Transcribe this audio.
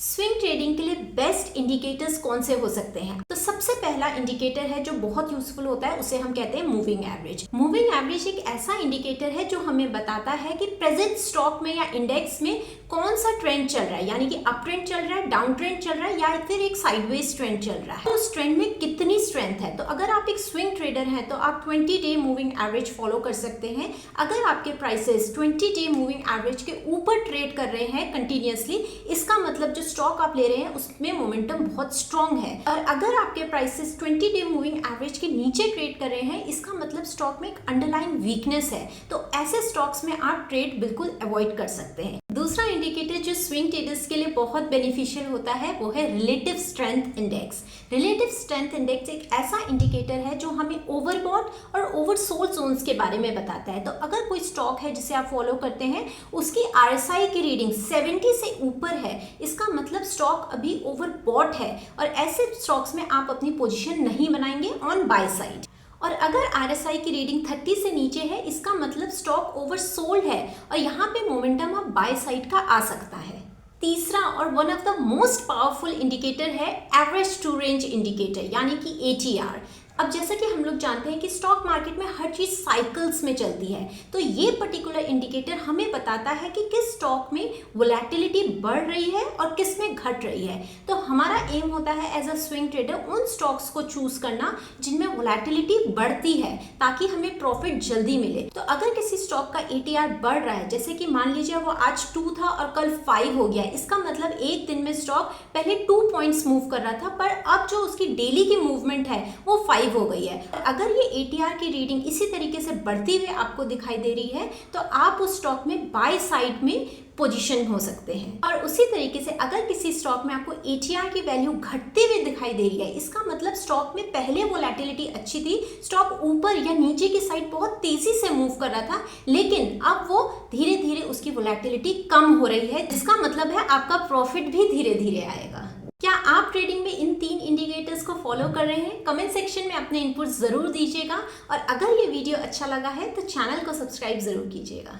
Swing trading के लिए best indicators कौन से हो सकते हैं? तो सबसे पहला इंडिकेटर है जो बहुत यूजफुल होता है, उसे हम कहते हैं मूविंग एवरेज। मूविंग एवरेज एक ऐसा इंडिकेटर है जो हमें बताता है कि प्रेजेंट स्टॉक में या इंडेक्स में कौन सा ट्रेंड चल रहा है, यानी कि अप ट्रेंड चल रहा है, डाउन ट्रेंड चल रहा है या फिर एक साइडवेज ट्रेंड चल रहा है। तो उस ट्रेंड में कितनी स्ट्रेंथ है। तो अगर आप एक स्विंग ट्रेडर हैं तो आप 20 डे मूविंग एवरेज फॉलो कर सकते हैं। अगर आपके प्राइसेस 20 डे मूविंग एवरेज के ऊपर ट्रेड कर रहे हैं कंटिन्यूअसली, इसका मतलब जो स्टॉक आप ले रहे हैं उसमें मोमेंटम बहुत स्ट्रांग है। और अगर आपके प्राइसेस 20 डे मूविंग एवरेज के नीचे ट्रेड कर रहे हैं, इसका मतलब स्टॉक में एक अंडरलाइन वीकनेस है। तो ऐसे स्टॉक्स में आप ट्रेड बिल्कुल अवॉइड कर सकते हैं। दूसरा इंडिकेटर जो स्विंग ट्रेडर्स के लिए बहुत बेनिफिशियल होता है वो है relative strength index. Relative strength index एक ऐसा इंडिकेटर है जो हमें ओवरबॉट और ओवरसोल्ड जोन्स के बारे में बताता है। तो अगर कोई स्टॉक है जिसे आप फॉलो करते हैं, उसकी आरएसआई की रीडिंग 70 से ऊपर है, इसका मतलब स्टॉक अभी ओवरबॉट है और ऐसे स्टॉक्स में आप अपनी पोजीशन नहीं बनाएंगे ऑन बाय साइड। और अगर आरएसआई की रीडिंग 30 से नीचे है, इसका मतलब स्टॉक ओवरसोल्ड है और यहाँ पे मोमेंटम अब बाय साइड का आ सकता है। तीसरा और one of the most powerful indicator है एवरेज टू रेंज इंडिकेटर, यानी कि एटीआर। अब जैसा कि हम लोग जानते हैं कि स्टॉक मार्केट में हर चीज साइकिल्स में चलती है, तो ये पर्टिकुलर इंडिकेटर हमें बताता है कि किस स्टॉक में वोलेटिलिटी बढ़ रही है और किस में घट रही है। तो हमारा एम होता है एज अ स्विंग ट्रेडर उन स्टॉक्स को चूज करना जिनमें वोलेटिलिटी बढ़ती है, ताकि हमें प्रॉफिट जल्दी मिले। तो अगर किसी स्टॉक का एटीआर बढ़ रहा है, जैसे कि मान लीजिए वो आज 2 था और कल 5 हो गया, इसका मतलब एक दिन में स्टॉक पहले 2 पॉइंट्स मूव कर रहा था, पर अब जो उसकी डेली की मूवमेंट है वो 5 हो गई है। अगर ये एटीआर की रीडिंग इसी तरीके से बढ़ती हुई आपको दिखाई दे रही है, तो आप उस स्टॉक में बाय साइड में पोजीशन हो सकते हैं। और उसी तरीके से अगर किसी स्टॉक में आपको एटीआर की वैल्यू घटती हुई दिखाई दे रही है, इसका मतलब स्टॉक में पहले वोलेटिलिटी अच्छी थी, स्टॉक ऊपर या नीचे की साइड बहुत तेजी से मूव कर रहा था, लेकिन अब वो धीरे धीरे उसकी वोलेटिलिटी कम हो रही है, जिसका मतलब है आपका प्रॉफिट भी धीरे धीरे आएगा। क्या आप ट्रेडिंग में इन 3 इंडिकेटर्स को फॉलो कर रहे हैं? कमेंट सेक्शन में अपने इनपुट जरूर दीजिएगा और अगर ये वीडियो अच्छा लगा है तो चैनल को सब्सक्राइब जरूर कीजिएगा।